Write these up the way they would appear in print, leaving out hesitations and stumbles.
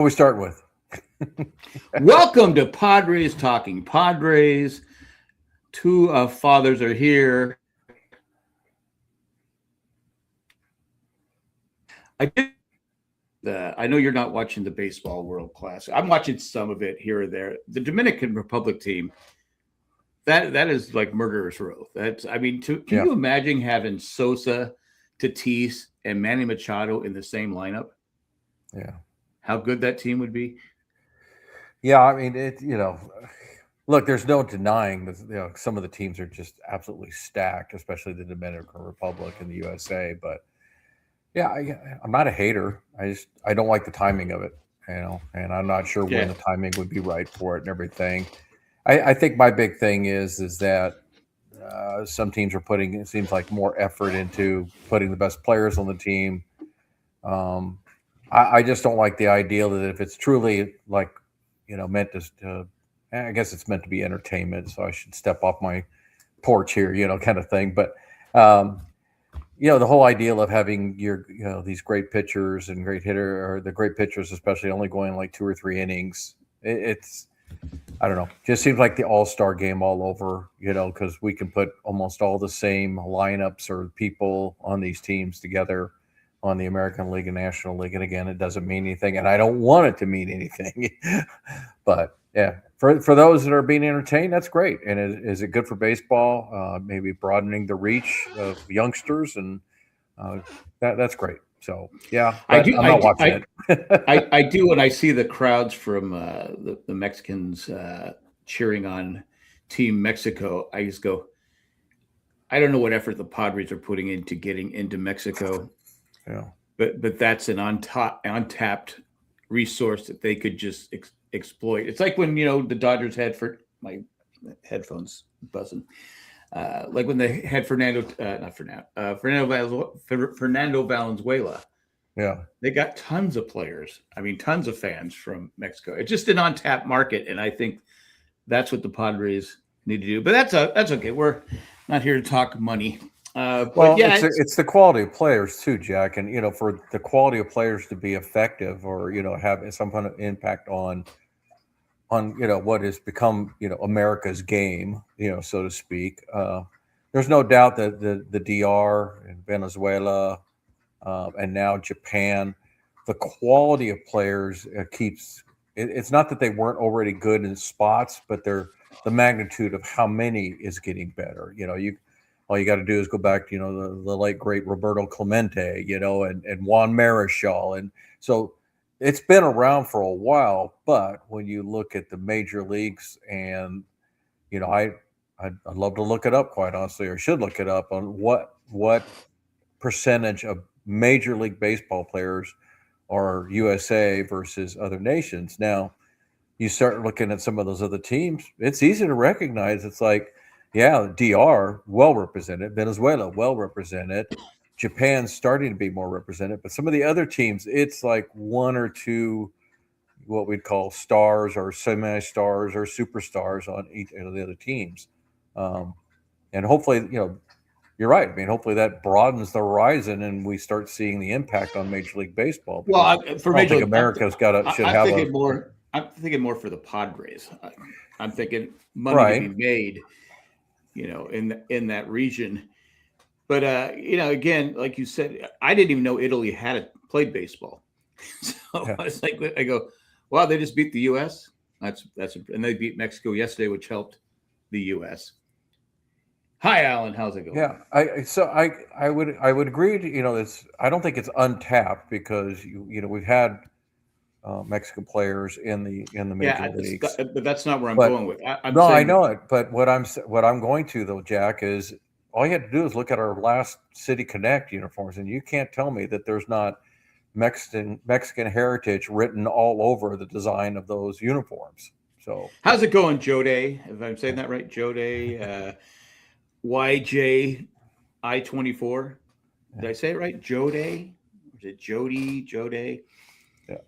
We start with. Welcome to Padres Talking Padres. Two fathers are here. I know you're not watching the Baseball World Classic. I'm watching some of it here or there. The Dominican Republic team, that is like murderer's row. Can Yeah. you imagine having Sosa, Tatis, and Manny Machado in the same lineup? Yeah. How good that team would be. Yeah. I mean, look, there's no denying that, some of the teams are just absolutely stacked, especially the Dominican Republic and the USA. But yeah, I'm not a hater. I don't like the timing of it, and I'm not sure when Yeah. the timing would be right for it and everything. I think my big thing is that some teams are putting, it seems like, more effort into putting the best players on the team. Um, I just don't like the idea that if it's truly like, meant to, I guess it's meant to be entertainment. So I should step off my porch here, kind of thing. But, the whole ideal of having these great pitchers and great hitter or the great pitchers, especially only going like 2 or 3 innings, it's, I don't know, just seems like the all-star game all over, because we can put almost all the same lineups or people on these teams together on the American League and National League. And again, it doesn't mean anything, and I don't want it to mean anything. But yeah, for those that are being entertained, that's great. And is it good for baseball? Maybe broadening the reach of youngsters, and that's great. So yeah, I but do. I'm I not do. watching it. I do when I see the crowds from the Mexicans cheering on Team Mexico. I just go, I don't know what effort the Padres are putting into getting into Mexico, Yeah, but that's an untapped resource that they could just exploit. It's like when the Dodgers had for my headphones buzzing. Like when they had Fernando Valenzuela. yeah. They got tons of players. I mean, tons of fans from Mexico. It's just an untapped market, and I think that's what the Padres need to do. But that's okay. We're not here to talk money. But Well, yeah, it's the quality of players too, Jack, and for the quality of players to be effective or have some kind of impact on what has become America's game, so to speak. There's no doubt that the DR and Venezuela and now Japan, the quality of players keeps. It's not that they weren't already good in spots, but the magnitude of how many is getting better. All you got to do is go back to the late great Roberto Clemente, and Juan Marichal, and so it's been around for a while. But when you look at the major leagues, and I'd love to look it up, quite honestly, or should look it up on what percentage of Major League Baseball players are USA versus other nations. Now, you start looking at some of those other teams, it's easy to recognize. It's like, yeah, DR well represented, Venezuela well represented, Japan's starting to be more represented, but some of the other teams, it's like one or two what we'd call stars or semi-stars or superstars on each of the other teams. Um, and hopefully, you're right. I mean, hopefully that broadens the horizon and we start seeing the impact on Major League Baseball, well, because for I don't Major think League, America's should I'm have a thinking more. I'm thinking more for the Padres. I'm thinking money to right. be made, in that region. But again, like you said, I didn't even know Italy played baseball. So Yeah. I was like, I go, wow, they just beat the U.S. And they beat Mexico yesterday, which helped the U.S. Hi, Alan. How's it going? Yeah, I would agree. It's I don't think it's untapped because we've had Mexican players in the major Yeah, leagues, but that's not where I'm but going with. I'm no, I saying know it. But what I'm going to, though, Jack, is all you have to do is look at our last City Connect uniforms, and you can't tell me that there's not Mexican heritage written all over the design of those uniforms. So how's it going, Joe Day? If I'm saying that right, Joe Day, YJ I-24. yeah, Did I say it right? Joe Day? Is it Jody? Joe Day? yeah,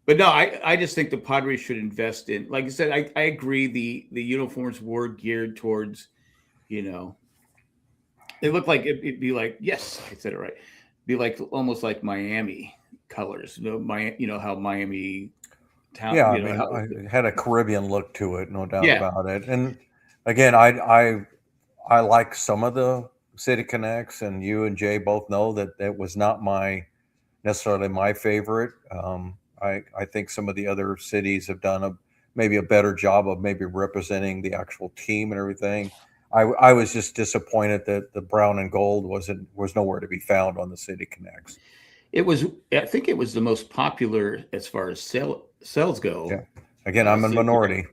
But no, I just think the Padres should invest in. Like I said, I agree. The uniforms were geared towards, you know, it looked like it'd be like, yes, I said it right. Be like almost like Miami colors. My how Miami town. Yeah, I You know mean, how? it had a Caribbean look to it, no doubt Yeah, about it. And again, I like some of the City Connects, and you and Jay both know that it was not necessarily my favorite. I think some of the other cities have done maybe a better job of maybe representing the actual team and everything. I was just disappointed that the brown and gold was nowhere to be found on the City Connects. it was. I think it was the most popular as far as sales go. Yeah. Again, I'm a City Connect. minority.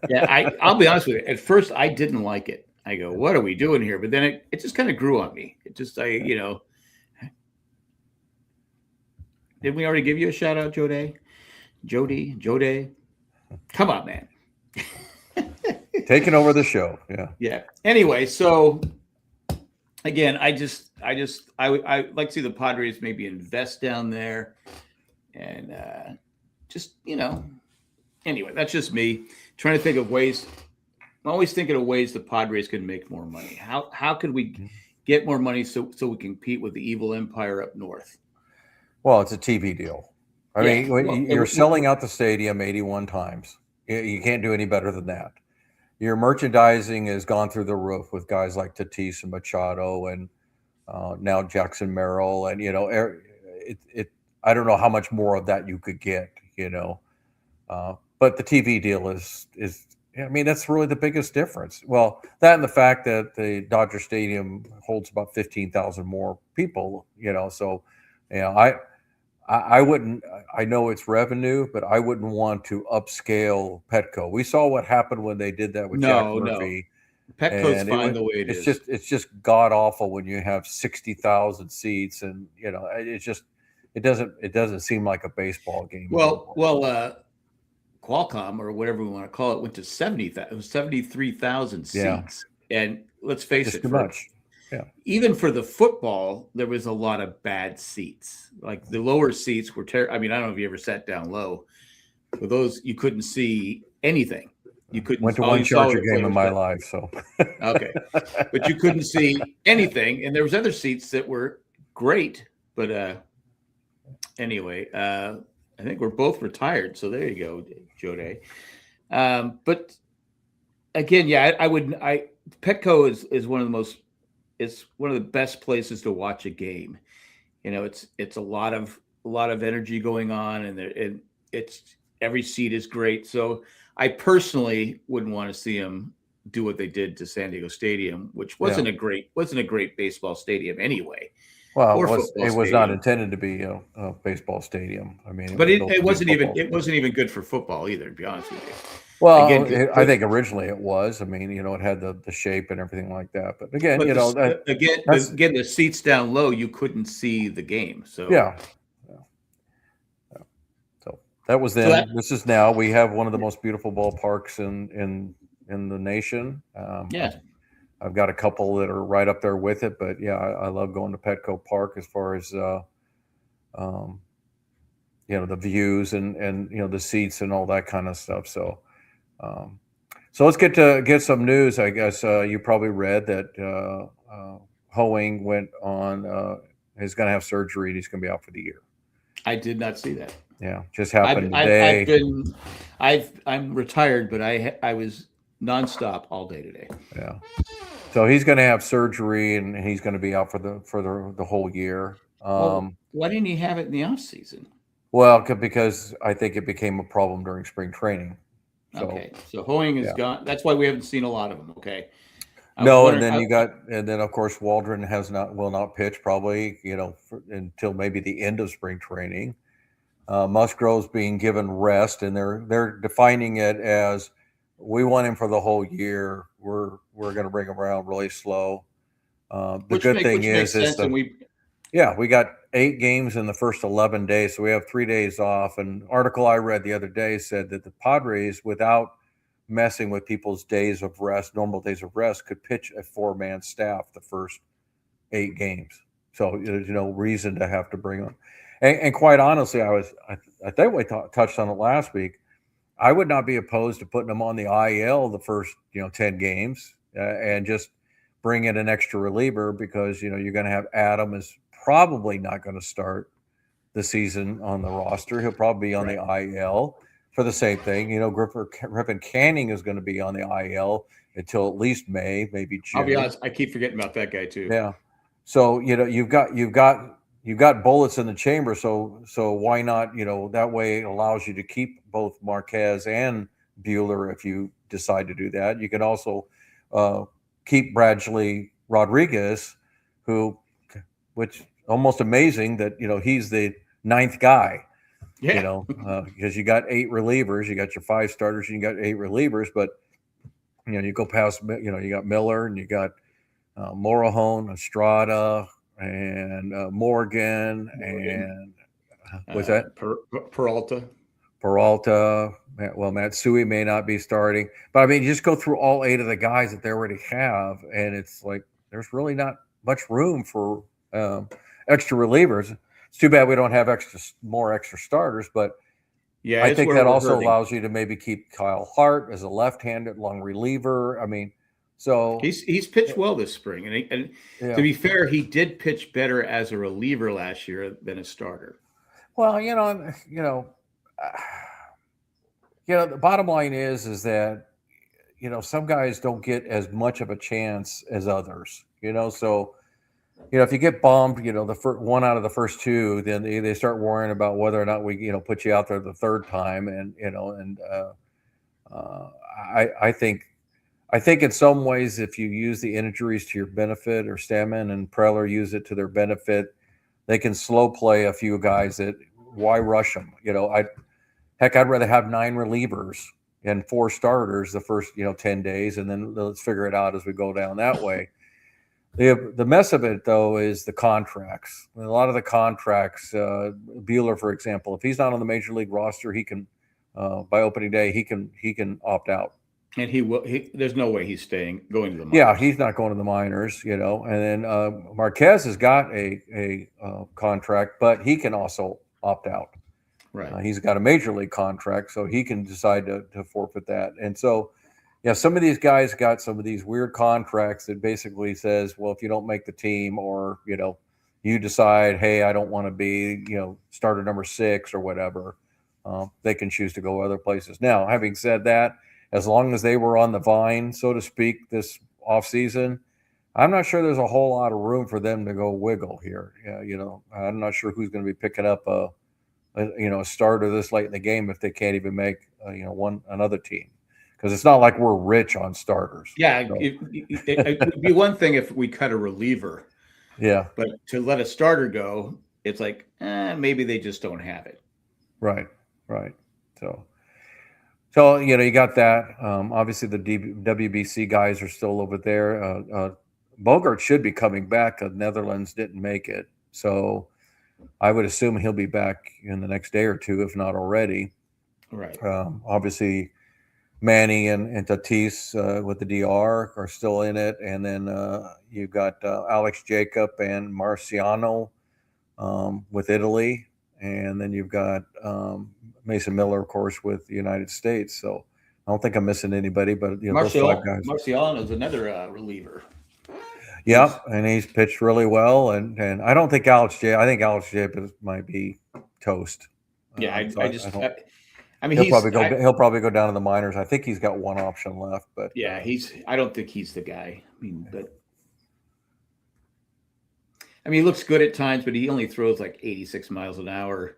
Yeah, I'll be honest with you. At first, I didn't like it. I go, "What are we doing here?" But then it just kind of grew on me. It just did we already give you a shout out, Jody? Come on, man. Taking over the show. Yeah. Yeah. Anyway, so again, I like to see the Padres maybe invest down there, and just anyway, that's just me trying to think of ways. I'm always thinking of ways the Padres can make more money. How could we get more money so we can compete with the evil empire up north? Well, it's a TV deal. I Yeah. mean, Well, you're selling out the stadium 81 times. You can't do any better than that. Your merchandising has gone through the roof with guys like Tatis and Machado, and now Jackson Merrill, and I don't know how much more of that you could get, but the TV deal is. I mean, that's really the biggest difference. Well, that and the fact that the Dodger Stadium holds about 15,000 more people, so I wouldn't. I know it's revenue, but I wouldn't want to upscale Petco. We saw what happened when they did that with Jack no. Murphy, Petco's and fine the way it is. it's just god awful when you have 60,000 seats, and it doesn't seem like a baseball game anymore. Qualcomm or whatever we want to call it went to 73,000 Yeah, seats, and let's face just it, too much. Yeah, even for the football, there was a lot of bad seats. Like the lower seats were terrible. I mean, I don't know if you ever sat down low, but those you couldn't see anything. You couldn't. went to All one you saw Charger were game in players. my life, so Okay, but you couldn't see anything, and there was other seats that were great. But anyway, I think we're both retired, so there you go, Joe Day. But again, yeah, I would. Petco is one of the most. It's one of the best places to watch a game. It's a lot of energy going on, and it's every seat is great. So I personally wouldn't want to see them do what they did to San Diego Stadium, which wasn't a great baseball stadium anyway, well, or it football was not stadium. intended to be a baseball stadium. I mean, it But was built it to be a wasn't even football stadium. good for football either. To be honest with you, Well, again, I think originally it was. I mean, it had the shape and everything like that. But again, but that's the seats down low, you couldn't see the game. So yeah. Yeah. So that was so that then. This is now. We have one of the most beautiful ballparks in the nation. yeah. I've got a couple that are right up there with it, but yeah, I love going to Petco Park as far as um, the views and the seats and all that kind of stuff. Um, so let's get some news. I guess you probably read that Hoeing went on. He's going to have surgery and he's going to be out for the year. I did not see that. Yeah, just happened today. I'm retired, but I was nonstop all day today. Yeah. So he's going to have surgery and he's going to be out for the whole year. Well, why didn't he have it in the off season? Well, because I think it became a problem during spring training. So, okay, so Hoeing is gone. That's why we haven't seen a lot of him. Okay. No, and then of course Waldron will not pitch probably until maybe the end of spring training. Musgrove's being given rest, and they're defining it as we want him for the whole year. We're going to bring him around really slow. The good thing is we got 8 games in the first 11 days, so we have 3 days off. An article I read the other day said that the Padres, without messing with people's days of rest, normal days of rest, could pitch a 4-man staff the first 8 games. So there's no reason to have to bring them. And quite honestly, I think we touched on it last week. I would not be opposed to putting them on the IL the first 10 games and just bring in an extra reliever because you're going to have Adam is probably not going to start the season on the roster. He'll probably be on the IL, for the same thing. Griffin Canning is going to be on the IL until at least May, maybe I'll be June. honest, I keep forgetting about that guy too. Yeah. So you've got bullets in the chamber. So why not? That way it allows you to keep both Marquez and Bueller if you decide to do that. You can also uh, keep Bradley Rodriguez, which almost amazing that he's the ninth guy. Yeah. Because you got 8 relievers, you got your 5 starters, and you got 8 relievers, but you go past, you got Miller and you got Morahone, Estrada, and Morgan, and was that Peralta? Peralta? Well, Matsui may not be starting, but I mean, you just go through all 8 of the guys that they already have, and it's like there's really not much room for extra relievers. It's too bad we don't have more extra starters, but yeah, I think that also hurting. allows you to maybe keep Kyle Hart as a left-handed long reliever. I mean, so he's pitched well this spring, and yeah. To be fair, he did pitch better as a reliever last year than a starter. Well, the bottom line is that some guys don't get as much of a chance as others. So if you get bombed, the one out of the first 2, then they start worrying about whether or not we put you out there the third time, and I think in some ways, if you use the injuries to your benefit, or Stammen and Preller use it to their benefit, they can slow play a few guys. That why rush them? I'd rather have 9 relievers and 4 starters the first 10 days, and then let's figure it out as we go down that way. The mess of it, though, is the contracts. A lot of the contracts, Bueller, for example, if he's not on the major league roster, he can by opening day he can opt out. And he will. There's no way he's going to the minors. Yeah, he's not going to the minors, and then Marquez has got a contract, but he can also opt out. Right. He's got a major league contract, so he can decide to forfeit that. And so, some of these guys got some of these weird contracts that basically says, well, if you don't make the team, or you decide, hey, I don't want to be starter number 6 or whatever, they can choose to go other places. Now, having said that, as long as they were on the vine, so to speak, this offseason, I'm not sure there's a whole lot of room for them to go wiggle here. I'm not sure who's going to be picking up a starter this late in the game if they can't even make another team, because it's not like we're rich on starters. Yeah, so. It would be one thing if we cut a reliever. Yeah, but to let a starter go, it's like maybe they just don't have it. Right. So you got that. Obviously, the WBC guys are still over there. Bogart should be coming back. The Netherlands didn't make it, so I would assume he'll be back in the next day or 2, if not already. Right. Obviously, Manny and Tatis with the DR are still in it, and then you've got Alex Jacob and Marciano with Italy, and then you've got Mason Miller, of course, with the United States. So I don't think I'm missing anybody, but those 5 guys. Marciano is another reliever. Yeah, and he's pitched really well, and I don't think I think Alex Jacob might be toast. Yeah, I mean, he'll probably go down to the minors. I think he's got one option left, but yeah, I don't think he's the guy. He looks good at times, but he only throws like 86 miles an hour.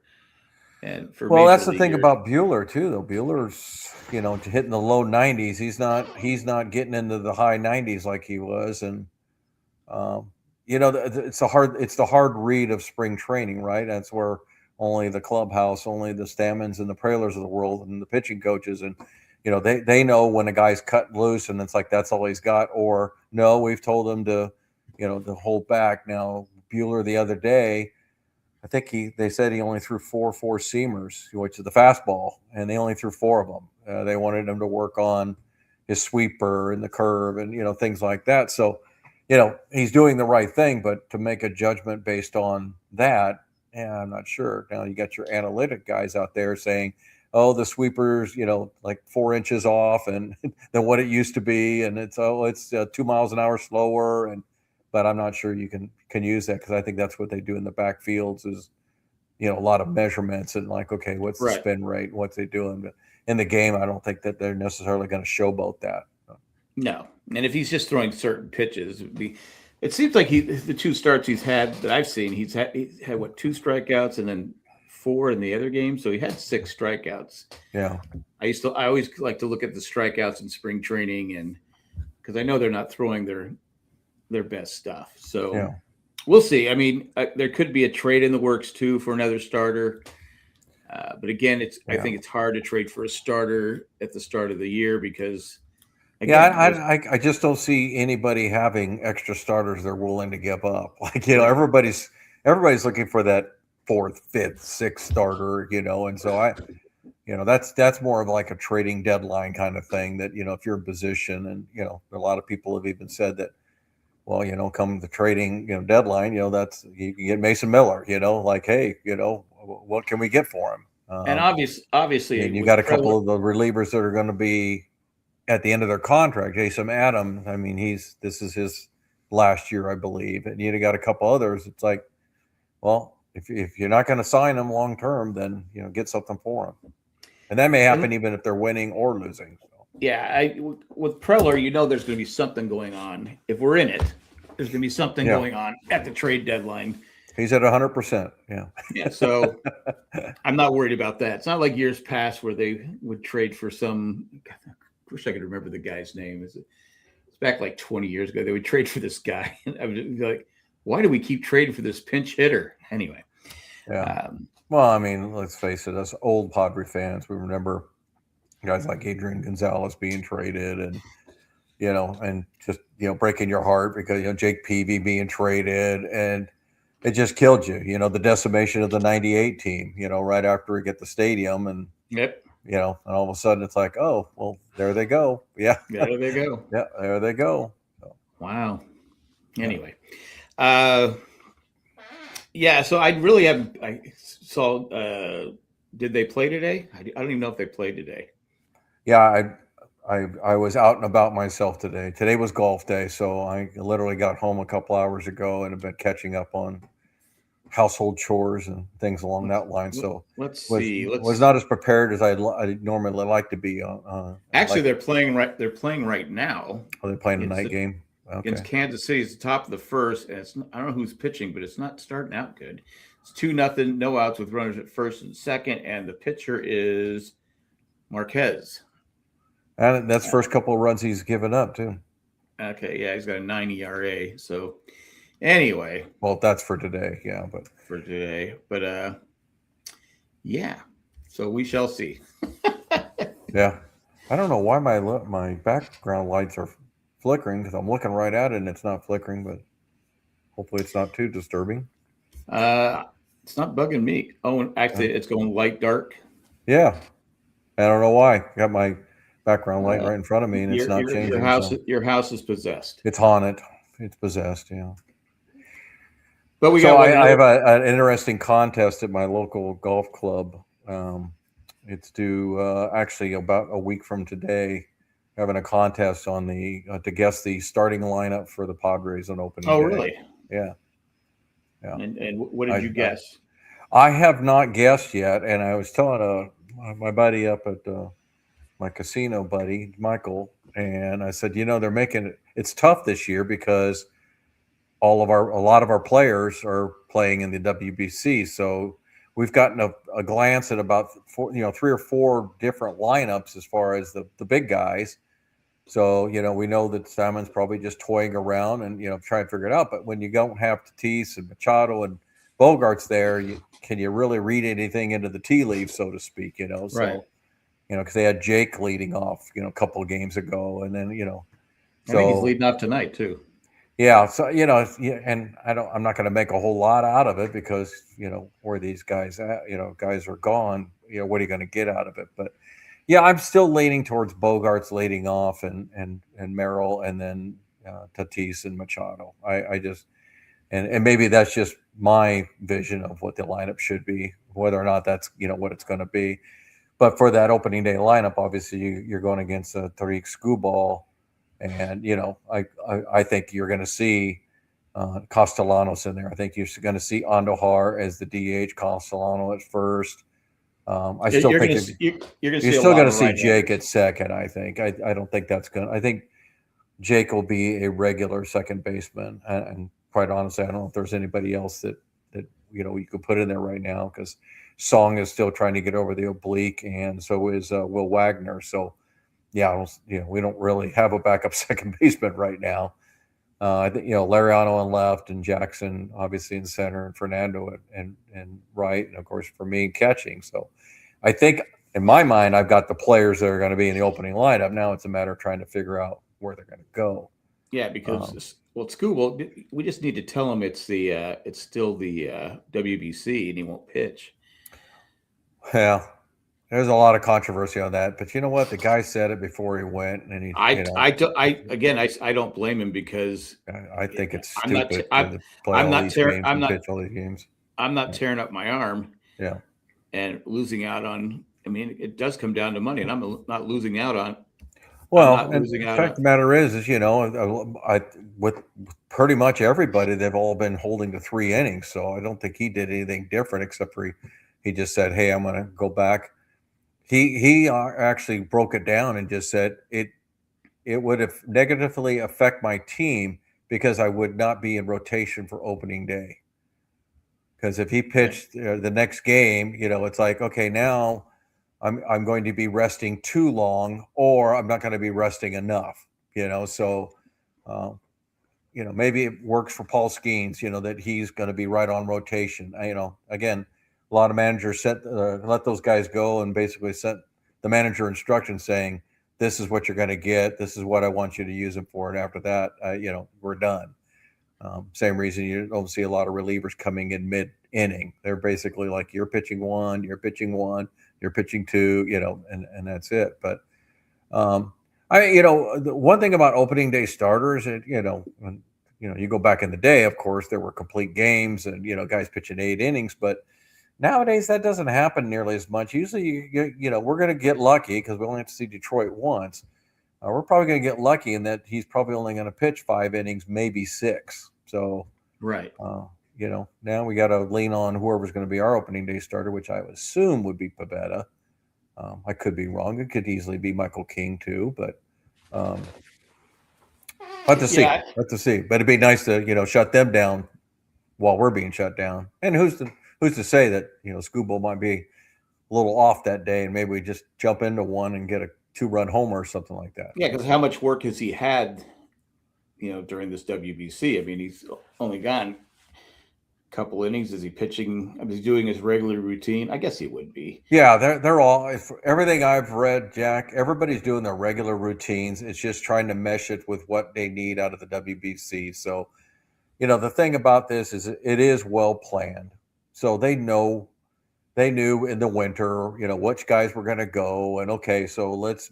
And that's the thing about Bueller too, though. Bueller's hitting the low 90s. He's not getting into the high 90s like he was, and it's the hard read of spring training, right? That's where only the clubhouse, only the Stammens and the Prelers of the world, and the pitching coaches, and they know when a guy's cut loose, and it's like that's all he's got, or no, we've told him to to hold back. Now Bueller the other day, I think they said he only threw 4 seamers, which is the fastball, and they only threw 4 of them. They wanted him to work on his sweeper and the curve and things like that. So he's doing the right thing, but to make a judgment based on that, I'm not sure. Now you got your analytic guys out there saying, oh, the sweeper's, like 4 inches off and than what it used to be. And it's 2 miles an hour slower. But I'm not sure you can use that, because I think that's what they do in the backfields is, a lot of measurements and like, okay, what's the Right. spin rate, what's they doing, but in the game, I don't think that they're necessarily going to showboat that. No. And if he's just throwing certain pitches, it seems like the two starts he's had that I've seen, he's had what, 2 strikeouts and then 4 in the other game. So he had 6 strikeouts. Yeah. I always like to look at the strikeouts in spring training, and because I know they're not throwing their best stuff. So Yeah. we'll see. I mean, there could be a trade in the works too for another starter. But again, I think it's hard to trade for a starter at the start of the year because, again, I just don't see anybody having extra starters they're willing to give up. Like, everybody's looking for that 4th, 5th, 6th starter, and so that's more of like a trading deadline kind of thing that, if you're in position, and, a lot of people have even said that, well, come the trading, deadline, that's, you can get Mason Miller, like, hey, what can we get for him? and obviously, and you got a couple of the relievers that are going to be at the end of their contract. Jason Adams, I mean, this is his last year, I believe, and you got a couple others. It's like, well, if you're not going to sign them long term, then get something for them, and that may happen even if they're winning or losing. So. Yeah, with Preller, there's going to be something going on. If we're in it, there's going to be something going on at the trade deadline. He's at 100%. Yeah. Yeah. So I'm not worried about that. It's not like years past where they would trade for some. I wish I could remember the guy's name. It's back like 20 years ago. They would trade for this guy. And I was like, why do we keep trading for this pinch hitter? Anyway. Yeah. Well, I mean, let's face it, us old Padre fans, we remember guys like Adrian Gonzalez being traded, and and just breaking your heart because Jake Peavy being traded, and it just killed you. The decimation of the '98 team. Right after we get the stadium, and yep. And all of a sudden it's like, oh, well, there they go. Yeah, there they go. Yeah, there they go. So. Wow. Anyway, yeah. So I really haven't. I saw. Did they play today? I don't even know if they played today. Yeah, I was out and about myself today. Today was golf day, so I literally got home a couple hours ago and have been catching up on household chores and things along that line. So let's see. Was not as prepared as I normally like to be. Actually, they're playing right. They're playing right now. Oh, they're playing a night game against Kansas City. It's the top of the first, and I don't know who's pitching, but it's not starting out good. It's 2-0, no outs with runners at first and second, and the pitcher is Marquez. And that's first couple of runs he's given up too. Okay, yeah, he's got a 9 ERA. So anyway, well, that's for today, yeah, but for today, but yeah. So we shall see. Yeah, I don't know why my background lights are flickering because I'm looking right at it and it's not flickering, but hopefully it's not too disturbing. It's not bugging me. Oh, actually, it's going light dark. Yeah, I don't know why. I got my background light right in front of me, and it's not changing. Your house is possessed. It's haunted. It's possessed. Yeah. But I have an interesting contest at my local golf club. It's due actually about a week from today. Having a contest on to guess the starting lineup for the Padres on opening day. Oh, really? Yeah. Yeah. And what did you guess? I have not guessed yet, and I was telling my buddy up at my casino buddy, Michael, and I said, they're making it's tough this year because a lot of our players are playing in the WBC. So we've gotten a glance at about 3 or 4 different lineups as far as the big guys. So, we know that Simon's probably just toying around and, trying to figure it out. But when you don't have Tatis and Machado and Bogarts there, can you really read anything into the tea leaves, so to speak, So, right. Because they had Jake leading off, a couple of games ago, and then I think he's leading off tonight too. Yeah, so and I'm not going to make a whole lot out of it because where these guys at, guys are gone. What are you going to get out of it? But yeah, I'm still leaning towards Bogarts leading off and Merrill, and then Tatis and Machado. I just and maybe that's just my vision of what the lineup should be, whether or not that's what it's going to be. But for that opening day lineup, obviously you're going against Tariq Skubal, and I think you're going to see Castellanos in there. I think you're going to see Andujar as the DH, Castellano at first. I still think you're gonna you're see a still lot going to of see Jake right-handers. at second. I think. I don't think that's going. I think Jake will be a regular second baseman, and quite honestly, I don't know if there's anybody else that you could put in there right now because Song is still trying to get over the oblique, and so is Will Wagner. So yeah, we don't really have a backup second baseman right now. I think Lariano on left and Jackson obviously in center and Fernando and right, and of course for me catching. So I think in my mind I've got the players that are going to be in the opening lineup. Now it's a matter of trying to figure out where they're going to go. Yeah, because Scooble, we just need to tell him it's still the WBC and he won't pitch. Yeah, there's a lot of controversy on that, but you know what? The guy said it before he went, and he, I don't blame him because I think it's I'm not stupid I'm to play I'm all not these tear, games I'm and not pitch all these games. I'm not tearing up my arm Yeah. and losing out on. I mean, it does come down to money, and I'm not losing out on. I'm Well, not and losing the out fact on. of the matter is with pretty much everybody, they've all been holding to 3 innings. So I don't think he did anything different except for he just said, "Hey, I'm going to go back." He actually broke it down and just said it would have negatively affect my team because I would not be in rotation for opening day. Because if he pitched the next game, it's like, okay, now I'm going to be resting too long, or I'm not going to be resting enough. So maybe it works for Paul Skeens. That he's going to be right on rotation. Again, a lot of managers let those guys go and basically sent the manager instructions saying, "This is what you're going to get. This is what I want you to use them for." And after that, we're done. Same reason you don't see a lot of relievers coming in mid-inning. They're basically like, you're pitching one, you're pitching one, you're pitching two, and that's it. But the one thing about opening day starters, when you go back in the day, of course, there were complete games and guys pitching 8 innings, but nowadays that doesn't happen nearly as much. Usually, we're going to get lucky because we only have to see Detroit once. We're probably going to get lucky in that he's probably only going to pitch 5 innings, maybe 6. So, Right. Now we got to lean on whoever's going to be our opening day starter, which I would assume would be Pivetta. I could be wrong. It could easily be Michael King too, but have to see. Yeah. Have to see. But it'd be nice to shut them down while we're being shut down. And who's to say that Scooble might be a little off that day, and maybe we just jump into one and get a 2-run homer or something like that. Yeah, because how much work has he had, during this WBC? I mean, he's only gone a couple innings. Is he pitching? I mean, he's doing his regular routine. I guess he would be. Yeah, they're all. If everything I've read, Jack, everybody's doing their regular routines. It's just trying to mesh it with what they need out of the WBC. So, the thing about this is it is well planned. So they knew in the winter, which guys were going to go, and okay, so let's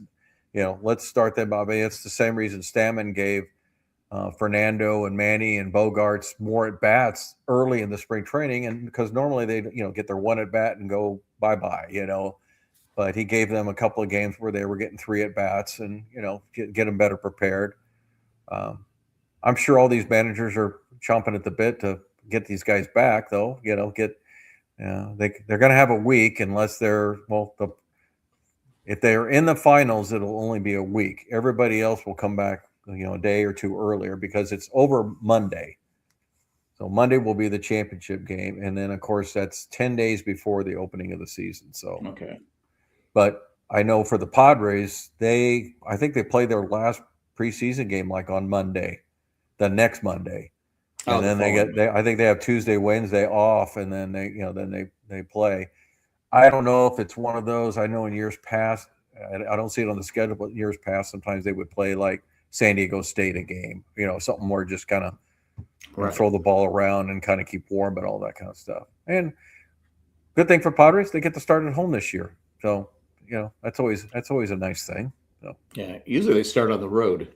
start them. I mean, it's the same reason Stammen gave Fernando and Manny and Bogarts more at bats early in the spring training, and because normally they get their one at bat and go bye, but he gave them a couple of games where they were getting 3 at bats and get them better prepared. I'm sure all these managers are chomping at the bit to get these guys back, though. They're going to have a week unless if they're in the finals, it'll only be a week. Everybody else will come back, a day or two earlier because it's over Monday. So Monday will be the championship game, and then of course that's 10 days before the opening of the season. So okay, but I know for the Padres, I think they play their last preseason game like on Monday, the next Monday. And then I think they have Tuesday, Wednesday off, and then they play. I don't know if it's one of those. I know in years past, I don't see it on the schedule, but years past, sometimes they would play like San Diego State a game, something more just kind of throw the ball around and kind of keep warm and all that kind of stuff. And good thing for Padres, they get to start at home this year. So, that's always a nice thing. So. Yeah, usually they start on the road,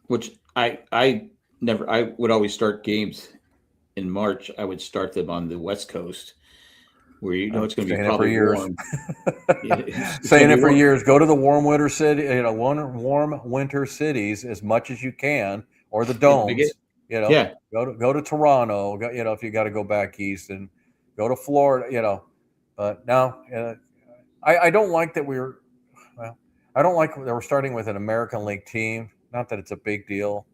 which I would always start games in March. I would start them on the West Coast where it's going to be probably warm. Saying it for years. Go to the warm winter city, warm winter cities as much as you can, or the domes. You know, Yeah. go to Toronto. You know, if you got to go back east, and go to Florida. You know, but now I don't like that we're. Well, I don't like that we're starting with an American League team. Not that it's a big deal.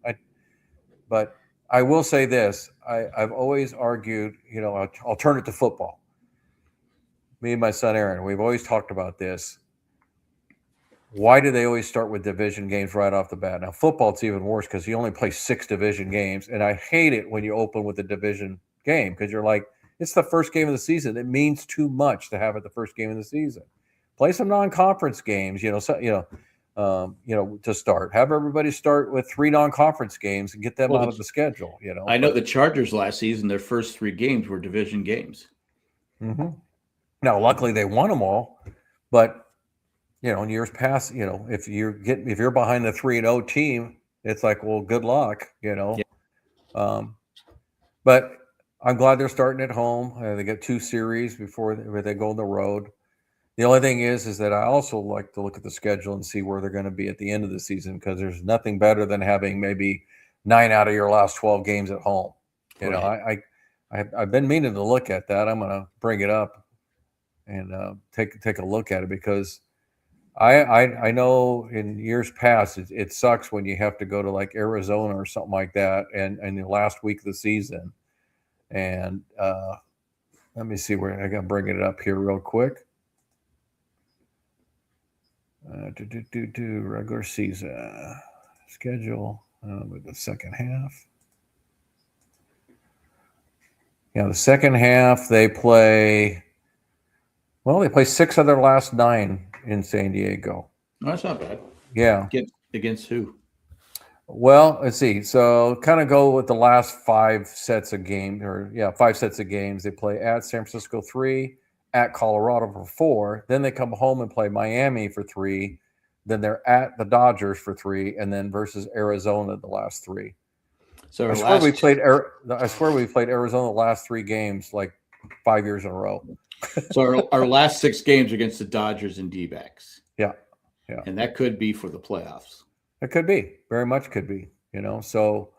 But I will say this: I've always argued. You know, I'll turn it to football. Me and my son Aaron, we've always talked about this. Why do they always start with division games right off the bat? Now, football, it's even worse because you only play 6 division games. And I hate it when you open with a division game because you're like, it's the first game of the season. It means too much to have it the first game of the season. Play some non-conference games, to start. Have everybody start with 3 non-conference games and get them out of the schedule. I know the Chargers last season, their first 3 games were division games. Mm-hmm. Now, luckily, they won them all, but in years past, if you're behind the 3-0 team, it's like, well, good luck, Yeah. But I'm glad they're starting at home. They get 2 series before they go on the road. The only thing is that I also like to look at the schedule and see where they're going to be at the end of the season, because there's nothing better than having maybe 9 out of your last 12 games at home. I've been meaning to look at that. I'm going to bring it up and take a look at it, because I know in years past it sucks when you have to go to like Arizona or something like that, and the last week of the season. And let me see where I got to bring it up here real quick. Regular season schedule with the second half. Yeah, the second half they play. Well, they play 6 of their last 9 in San Diego. No, that's not bad. Yeah. Against who? Well, let's see. So kind of go with the last 5 sets of games, 5 sets of games. They play at San Francisco 3, at Colorado for 4. Then they come home and play Miami for 3. Then they're at the Dodgers for 3, and then versus Arizona the last 3. So I swear we played Arizona the last 3 games like 5 years in a row. So our last 6 games against the Dodgers and D-backs. Yeah. And that could be for the playoffs. It could be. Very much could be. So,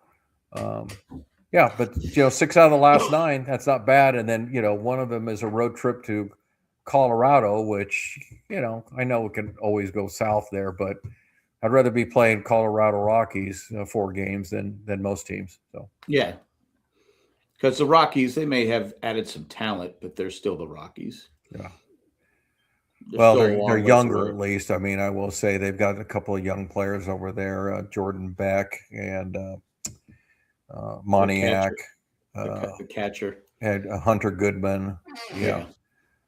but 6 out of the last 9, that's not bad. And then, one of them is a road trip to Colorado, which, I know it can always go south there, but I'd rather be playing Colorado Rockies 4 games than most teams. So, yeah. Because the Rockies, they may have added some talent, but they're still the Rockies. Yeah. They're younger at least. I mean, I will say they've got a couple of young players over there, Jordan Beck and Moniak. The catcher. And Hunter Goodman. Yeah.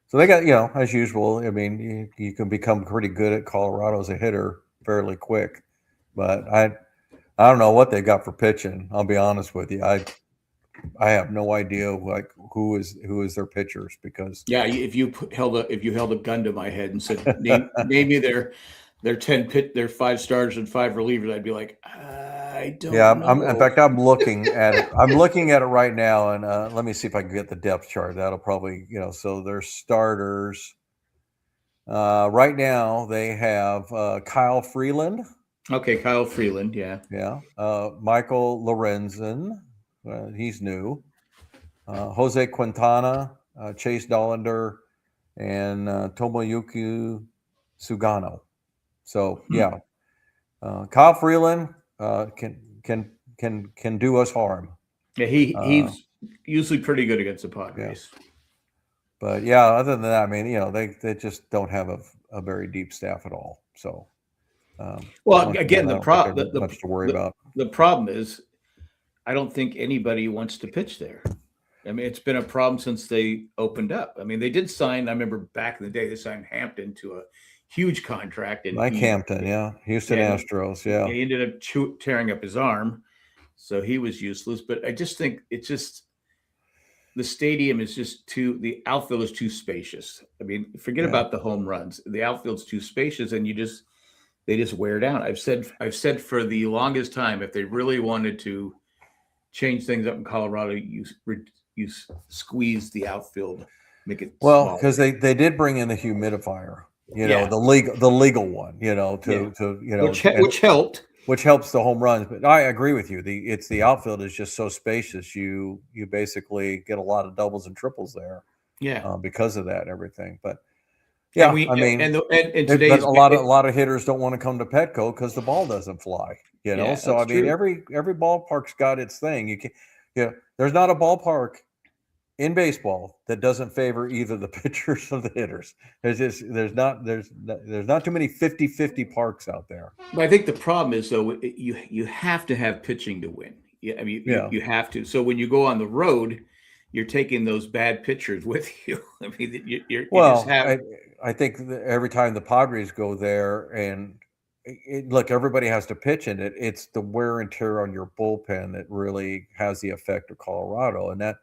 So they got, as usual, I mean, you can become pretty good at Colorado as a hitter fairly quick. But I don't know what they got for pitching. I'll be honest with you. I have no idea like who is their pitchers, because if you held a gun to my head and said name me their 5 starters and 5 relievers, I'd be like, I don't know. In fact, I'm looking at it. I'm looking at it right now, and let me see if I can get the depth chart. That'll probably so their starters right now they have Kyle Freeland. Okay, Kyle Freeland, yeah. Michael Lorenzen. He's new. Jose Quintana, Chase Dollander, and Tomoyuki Sugano. So Kyle Freeland can do us harm. Yeah, he's usually pretty good against the Padres. Yeah. But other than that, I mean, they just don't have a very deep staff at all. So, again, the problem much to worry about. The problem is, I don't think anybody wants to pitch there. I mean, it's been a problem since they opened up. I mean, they did sign, I remember back in the day, they signed Hampton to a huge contract. And Hampton, Houston Astros, He ended up tearing up his arm, so he was useless. But I just think the stadium is the outfield is too spacious. I mean, forget about the home runs. The outfield's too spacious, and they just wear down. I've said for the longest time, if they really wanted to change things up in Colorado, you squeeze the outfield, make it because they did bring in the humidifier, the legal one, which helped. which helps the home runs. But I agree with you. The outfield is just so spacious. You basically get a lot of doubles and triples there Yeah. because of that and everything. But And yeah, we I mean, and but today's a lot of hitters don't want to come to Petco because the ball doesn't fly. yeah, So I that's mean, true. every ballpark's got its thing. You can, there's not a ballpark in baseball that doesn't favor either the pitchers or the hitters. There's not too many 50-50 parks out there. But I think the problem is though you have to have pitching to win. Yeah, I mean Yeah. you have to. So when you go on the road, you're taking those bad pitchers with you. I mean you just Well, have I think that every time the Padres go there, and look, everybody has to pitch in it. It's the wear and tear on your bullpen that really has the effect of Colorado, and that,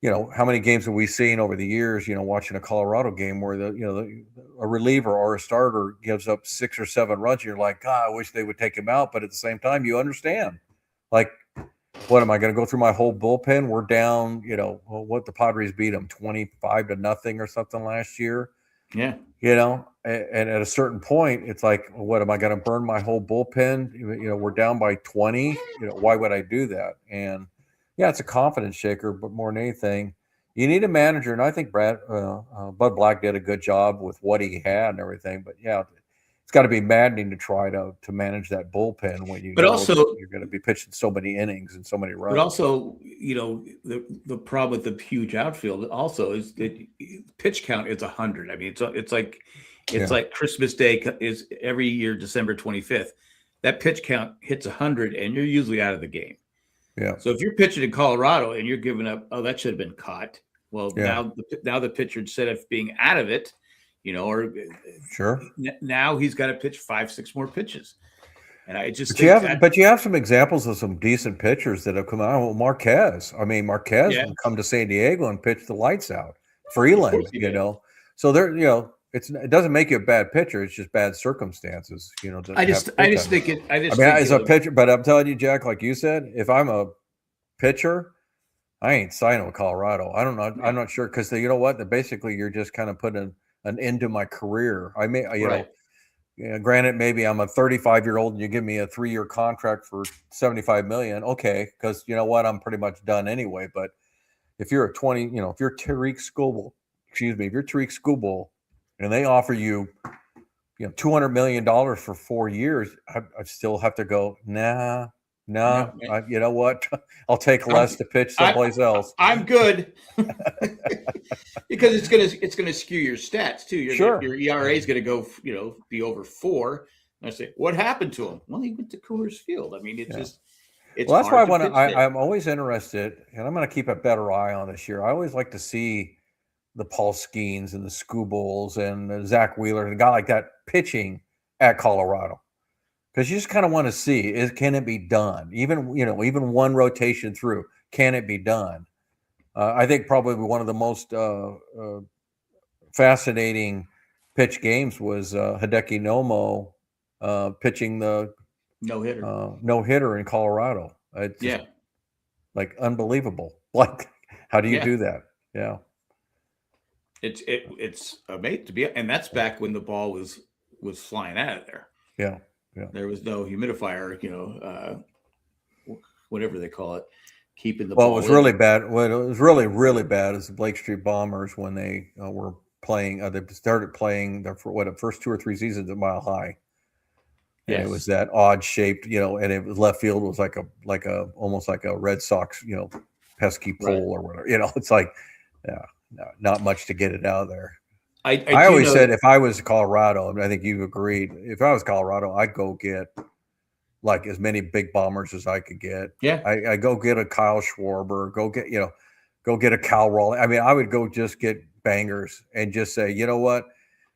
how many games have we seen over the years, watching a Colorado game where a reliever or a starter gives up 6 or 7 runs. You're like, God, I wish they would take him out. But at the same time, you understand, like, what am I going to go through my whole bullpen? We're down, what the Padres beat them 25-0 or something last year. yeah. And at a certain point, it's like, what am I going to burn my whole bullpen? We're down by 20. Why would I do that? And yeah, it's a confidence shaker, but more than anything, you need a manager. And I think Bud Black did a good job with what he had and everything. But yeah, it's got to be maddening to try to manage that bullpen when But also you're going to be pitching so many innings and so many runs. But also, the problem with the huge outfield also is that pitch count is 100. I mean, it's like Christmas Day is every year, December 25th. That pitch count hits 100, and you're usually out of the game. Yeah. So if you're pitching in Colorado and you're giving up, that should have been caught. Well, Yeah. now the pitcher, instead of being out of it, or Sure. now he's got to pitch 5-6 more pitches. And I just but you have some examples of some decent pitchers that have come out. Well, Marquez would come to San Diego and pitch the lights out. Freeland, So there, it doesn't make you a bad pitcher. It's just bad circumstances, I just think as a pitcher, but I'm telling you, Jack, like you said, if I'm a pitcher, I ain't signing with Colorado. I don't know. I'm not sure because you know what? Basically, you're just kind of putting an end to my career. I may, granted, maybe I'm a 35-year-old and you give me a 3-year contract for $75 million. Okay, because you know what? I'm pretty much done anyway. But if you're if you're Tariq Skubal, and they offer you, $200 million for 4 years, I still have to go, nah. No, you know what? I'll take less to pitch someplace else. I'm good because it's gonna skew your stats too. Your ERA is gonna go, be over 4. And I say, what happened to him? Well, he went to Coors Field. I mean, it's that's why I'm always interested, and I'm going to keep a better eye on this year. I always like to see the Paul Skeens and the Skubals and the Zach Wheeler and a guy like that pitching at Colorado. Because you just kind of want to see, can it be done? Even one rotation through, can it be done? I think probably one of the most fascinating pitch games was Hideki Nomo pitching the no-hitter in Colorado. It's just, like, unbelievable. Like, how do you do that? Yeah. It's amazing to be, and that's back when the ball was flying out of there. Yeah. There was no humidifier, whatever they call it, keeping the ball. Well, it was really bad. What it was really, really bad is the Blake Street Bombers when they were playing. They started playing their first 2 or 3 seasons at Mile High. And it was that odd shaped, and it was left field was like a almost like a Red Sox, pesky pole or whatever. It's like, not much to get it out of there. I always said if I was Colorado, and I think you agreed, if I was Colorado, I'd go get like as many big bombers as I could get. Yeah. I go get a Kyle Schwarber, go get a Cal Raleigh. I mean, I would go just get bangers and just say, you know what?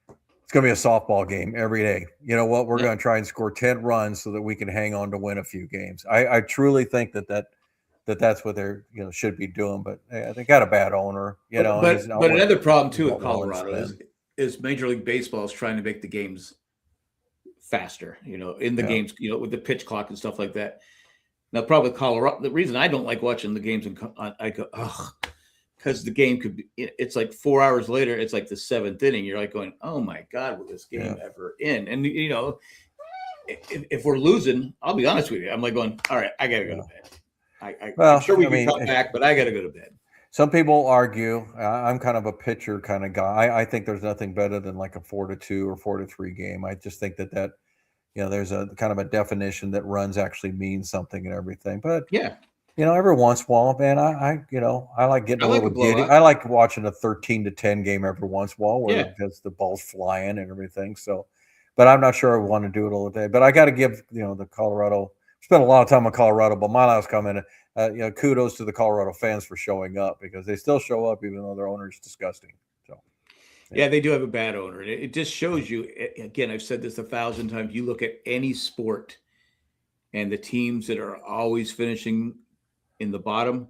It's going to be a softball game every day. You know what? We're going to try and score 10 runs so that we can hang on to win a few games. I truly think that's what they're should be doing, but they got a bad owner. But another problem too with Colorado is Major League Baseball is trying to make the games faster. In the games, with the pitch clock and stuff like that. Now, probably Colorado. The reason I don't like watching the games, I go, because the game could be. It's like 4 hours later. It's like the 7th inning. You're like going, oh my God, will this game ever end? And if we're losing, I'll be honest with you. I'm like going, all right, I got to go to bed. Well, I'm sure we I can mean, come back, but I got to go to bed. some people argue. I'm kind of a pitcher kind of guy. I think there's nothing better than like a 4-2 or 4-3 game. I just think that there's a kind of a definition that runs actually means something and everything. But Yeah, every once in a while, man, I like getting I a like little a giddy. blowout. I like watching a 13-10 game every once in a while where Yeah, because the ball's flying and everything. So, but I'm not sure I want to do it all day. But I got to give the Colorado. Spent a lot of time in Colorado, but my last comment, kudos to the Colorado fans for showing up because they still show up even though their owner is disgusting. So, yeah, they do have a bad owner. And it just shows you, again, I've said this 1,000 times. You look at any sport and the teams that are always finishing in the bottom,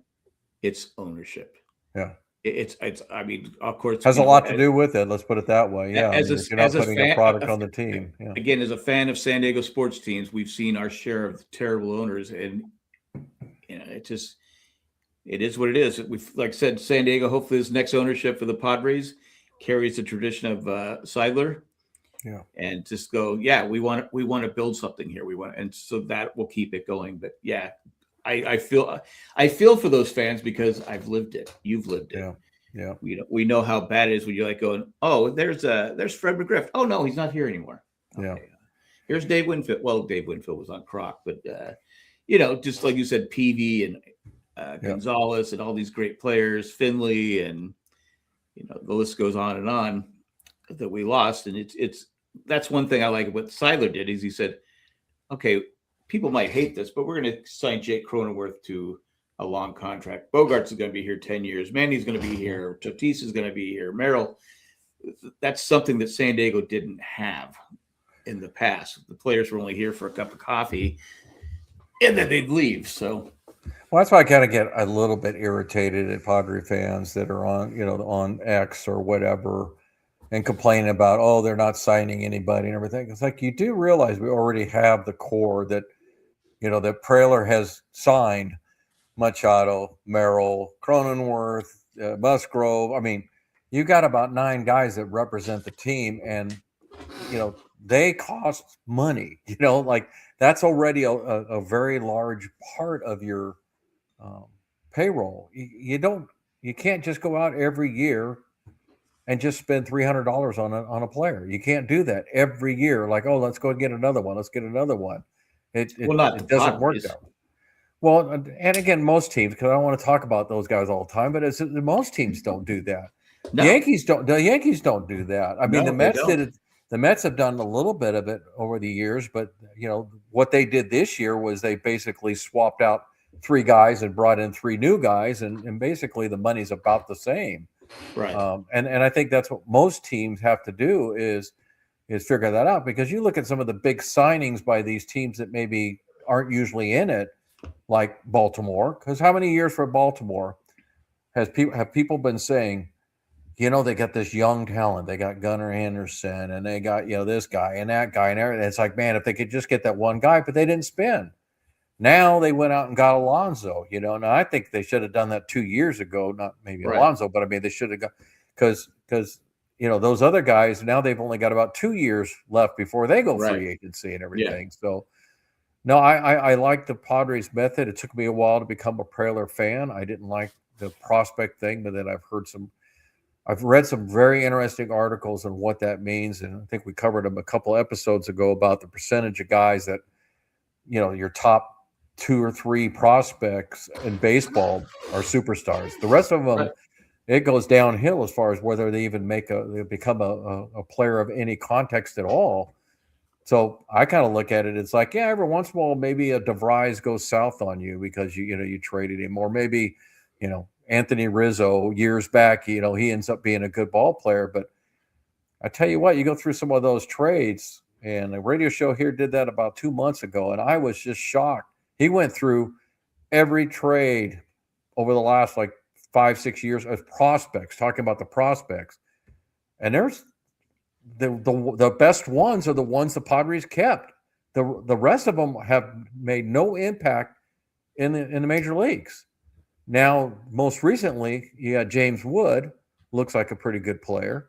it's ownership. yeah, It's. I mean, of course, has a lot to do with it. Let's put it that way. Yeah, I as mean, if you're as not a putting a fan, product on the team, yeah, again, as a fan of San Diego sports teams, we've seen our share of terrible owners, and it just it is what it is. We've like I said, San Diego. Hopefully, this next ownership for the Padres carries the tradition of Seidler, yeah. and just go. Yeah, we want to build something here. We want, and so that will keep it going. But yeah, I feel for those fans because I've lived it. You've lived it. Yeah. Yeah. We know how bad it is when you're like going, oh, there's Fred McGriff. Oh no, he's not here anymore. Okay. Yeah. Here's Dave Winfield. Well, Dave Winfield was on Croc, but just like you said, Peavy and Gonzalez and all these great players, Finley, and the list goes on that we lost. And it's that's one thing I like what Seidler did is he said, okay, people might hate this, but we're going to sign Jake Cronenworth to a long contract. Bogarts is going to be here 10 years. Manny's going to be here. Tatis is going to be here. Merrill. That's something that San Diego didn't have in the past. The players were only here for a cup of coffee and then they'd leave. So, well, that's why I kind of get a little bit irritated at Padre fans that are on X or whatever and complaining about, oh, they're not signing anybody and everything. It's like, you do realize we already have the core that Preller has signed. Machado, Merrill, Cronenworth, Musgrove. I mean, you got about 9 guys that represent the team, and they cost money. Like that's already a very large part of your payroll. You can't just go out every year and just spend $300 on a player. You can't do that every year. Like, oh, let's go and get another one. Let's get another one. It doesn't work that way. Well, and again, most teams, because I don't want to talk about those guys all the time, but most teams don't do that. No. The Yankees don't do that. I mean, the Mets did it. The Mets have done a little bit of it over the years, but what they did this year was they basically swapped out 3 guys and brought in 3 new guys, and basically the money's about the same. Right. And I think that's what most teams have to do is figure that out, because you look at some of the big signings by these teams that maybe aren't usually in it. Like Baltimore, because how many years for Baltimore have people been saying, they got this young talent, they got Gunnar Henderson, and they got this guy and that guy and everything. It's like, man, if they could just get that one guy, but they didn't spend. Now they went out and got Alonso. Now I think they should have done that 2 years ago. Not maybe right. Alonso, but I mean they should have got because those other guys now they've only got about 2 years left before they go free agency and everything. Yeah. So. No, I like the Padres method. It took me a while to become a Preller fan. I didn't like the prospect thing, but then I've read some very interesting articles on what that means. And I think we covered them a couple episodes ago about the percentage of guys that, your top 2 or 3 prospects in baseball are superstars. The rest of them, it goes downhill as far as whether they even they become a player of any context at all. So I kind of look at it. It's like, yeah, every once in a while, maybe a DeVries goes south on you because you traded him, or maybe, Anthony Rizzo years back, he ends up being a good ball player. But I tell you what, you go through some of those trades, and a radio show here did that about 2 months ago, and I was just shocked. He went through every trade over the last 5-6 years of prospects, talking about the prospects, and there's. The best ones are the ones the Padres kept. The rest of them have made no impact in the major leagues. Now, most recently, you got James Wood, looks like a pretty good player.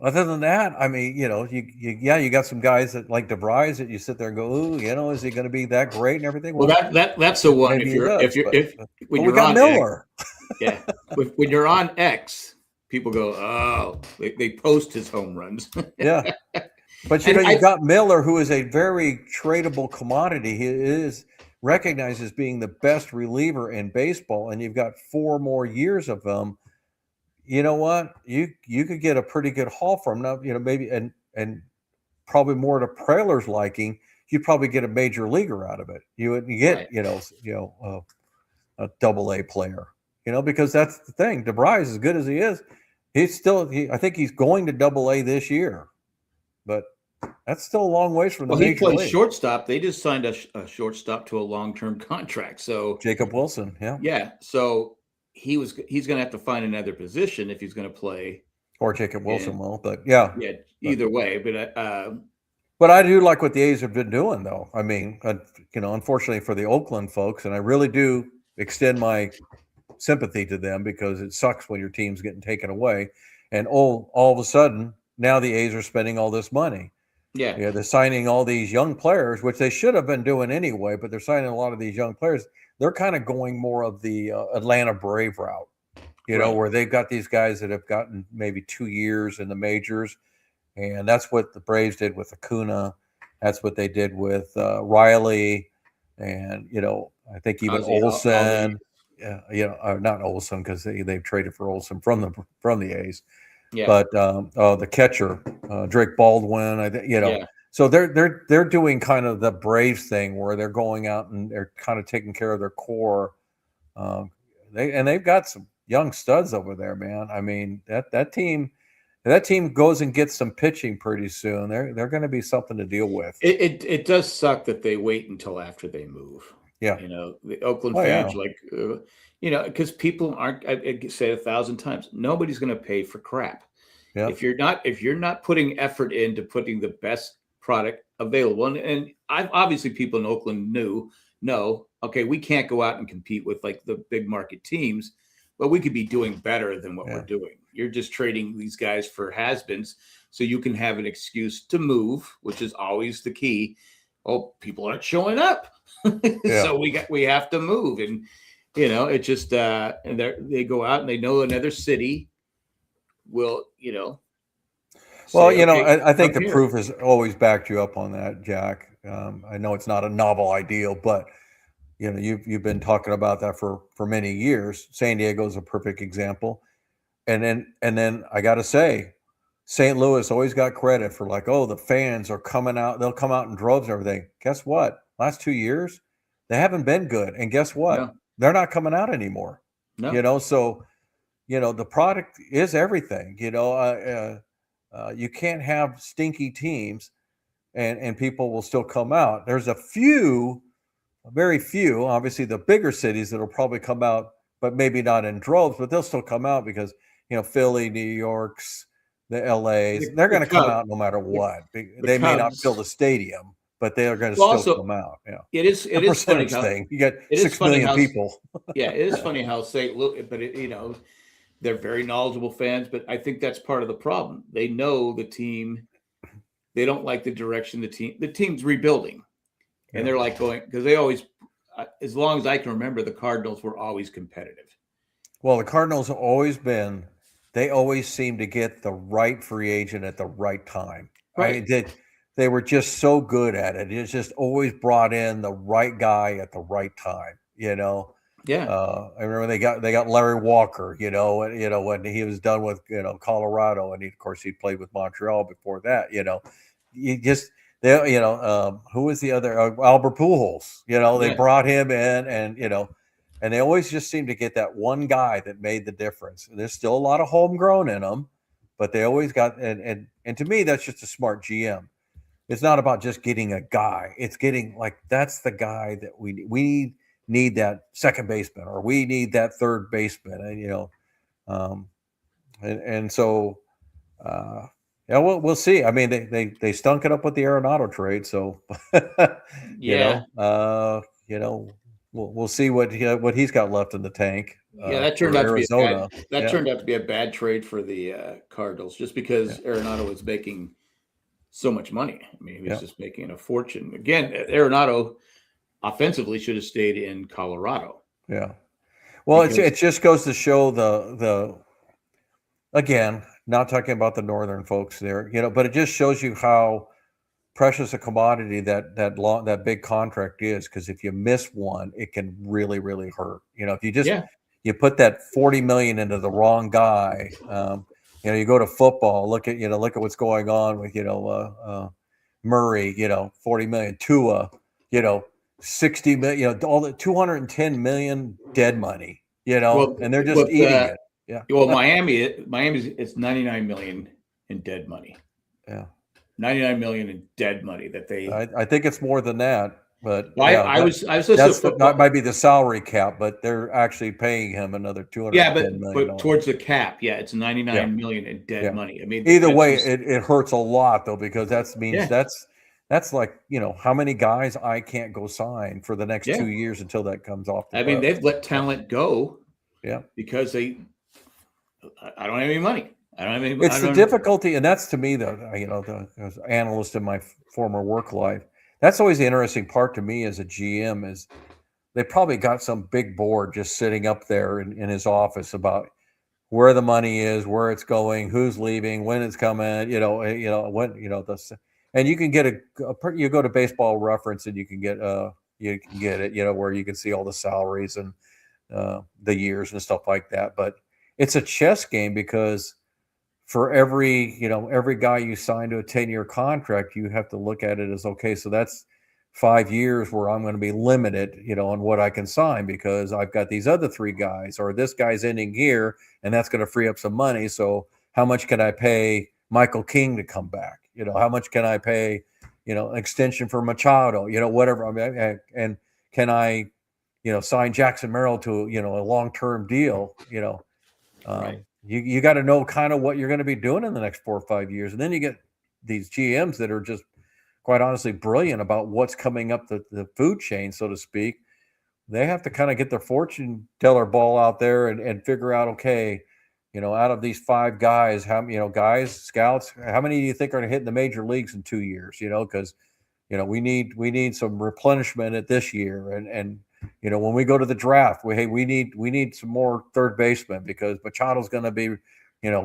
Other than that, I mean, you got some guys that like DeVries that you sit there and go, ooh, is he going to be that great and everything? Well, Well, that's the one. maybe he does, If but when we you're got on X, Miller. yeah, when you're on X, people go, oh, they post his home runs. Yeah. But And you've got Miller, who is a very tradable commodity. He is recognized as being the best reliever in baseball, and you've got 4 more years of him. You know what? You could get a pretty good haul from him. Now, maybe and probably more to Prayler's liking. You'd probably get a major leaguer out of it. You would get right. a double A player. Because that's the thing. DeVries, as good as he is, I think he's going to double A this year, but that's still a long ways from the Well, he major plays league. shortstop. They just signed a shortstop to a long-term contract. So Jacob Wilson, yeah, yeah, so he's going to have to find another position if he's going to play. or Jacob Wilson And will, but yeah, yeah, but either way. but I do like what the A's have been doing, though. I mean, unfortunately for the Oakland folks, and I really do extend my sympathy to them because it sucks when your team's getting taken away, and all of a sudden now the A's are spending all this money. yeah, Yeah, they're signing all these young players, which they should have been doing anyway, but they're signing a lot of these young players. They're kind of going more of the Atlanta Brave route, right. where they've got these guys that have gotten maybe 2 years in the majors. And that's what the Braves did with Acuna. That's what they did with Riley. And, I think even Olsen, not Olsen because they've traded for Olsen from the A's. Yeah, But the catcher, Drake Baldwin, I think, yeah. so they're doing kind of the Braves thing where they're going out and they're kind of taking care of their core. They've got some young studs over there, man. I mean, that team goes and gets some pitching pretty soon. They're going to be something to deal with. It does suck that they wait until after they move. Yeah. The Oakland Oh, fans yeah. are like, because people aren't. I say it 1,000 times. Nobody's going to pay for crap. Yeah. If you're not putting effort into putting the best product available, and obviously people in Oakland know, okay, we can't go out and compete with like the big market teams, but we could be doing better than what we're doing. You're just trading these guys for has-beens so you can have an excuse to move, which is always the key. Oh, people aren't showing up. Yeah. So we have to move. And it just and they go out and they know another city will, Well, say, okay, I think come the here. proof has always backed you up on that, Jack. I know it's not a novel ideal, but you've been talking about that for many years. San Diego is a perfect example. And then I got to say, St. Louis always got credit for like, oh, the fans are coming out. They'll come out in droves and everything. Guess what? Last 2 years, they haven't been good. And guess what? No, They're not coming out anymore. no. So the product is everything. You can't have stinky teams and people will still come out. There's very few, obviously the bigger cities that'll probably come out, but maybe not in droves, but they'll still come out because, Philly, New York's, the LA's, they're going to come out no matter what. The They may not fill Cubs. the stadium, but they are going to Well, still also, come out. Yeah. it is A funny percentage how thing. You got it is 6 funny million how people. yeah, it is funny how St. Louis, but they're very knowledgeable fans, but I think that's part of the problem. They know the team. They don't like the direction the team's rebuilding, and Yeah. they're like going because they always, as long as I can remember, the Cardinals were always competitive. Well, the Cardinals have always been, they always seem to get the right free agent at the right time. I Right. mean, they were just so good at it. It's just always brought in the right guy at the right time. Yeah. I remember they got Larry Walker. When he was done with Colorado, and of course he played with Montreal before that. You just they who was the other Albert Pujols. They Yeah. brought him in, and they always just seem to get that one guy that made the difference. There's still a lot of homegrown in them, but they always got and to me that's just a smart GM. It's not about just getting a guy. It's getting like that's the guy that we need that second baseman or we need that third baseman, um, and so yeah, we'll see. I mean, they stunk it up with the Arenado trade, so Yeah. we'll see what he's got left in the tank. Yeah, that turned for out to be a Arizona. bad. That Yeah, turned out to be a bad trade for the Cardinals, just because Arenado was making so much money. I mean, he was yeah, just making a fortune. Again, Arenado offensively should have stayed in Colorado yeah. Well, because it just goes to show the again, not talking about the northern folks there, but it just shows you how precious a commodity that big contract is. Because if you miss one, it can really really hurt. If yeah, you put that 40 million into the wrong guy, you go to football, look at what's going on with Murray, 40 million, Tua, 60 million, all the 210 million dead money, well, and they're just but eating it. Yeah. well, Miami's it's 99 million in dead money. Yeah. 99 million in dead money that they. I think it's more than that, but Well, yeah, I was listening to that football. might be the salary cap, but they're actually paying him another Yeah, 210 million but dollars. towards the cap, yeah, it's Yeah, 99 million in dead yeah. money. I mean, Either that's way, just it hurts a lot though, because that means yeah, that's like how many guys I can't go sign for the next yeah. 2 years until that comes off the I mean, books. they've let Yeah, talent go yeah. because I don't have any money. I don't have any. It's I the don't. difficulty, and that's to me as analyst in my former work life, that's always the interesting part to me as a GM is they probably got some big board just sitting up there in his office about where the money is, where it's going, who's leaving, when it's coming, when, this, and you can get you go to Baseball Reference and you can get it, where you can see all the salaries and the years and stuff like that. But it's a chess game because for every guy you sign to a 10-year contract, you have to look at it as, okay, so that's 5 years where I'm going to be limited, on what I can sign because I've got these other three guys, or this guy's ending here, and that's going to free up some money. So how much can I pay Michael King to come back? How much can I pay, an extension for Machado, whatever. I mean, and can I, sign Jackson Merrill to, a long-term deal, Right. you got to know kind of what you're going to be doing in the next 4 or 5 years. And then you get these GMs that are just quite honestly brilliant about what's coming up the food chain, so to speak. They have to kind of get their fortune teller ball out there and figure out, okay, out of these five guys, how, guys, scouts, how many do you think are going to hit in the major leagues in 2 years? Because, we need some replenishment at this year. And, when we go to the draft, we need some more third basemen because Machado's going to be,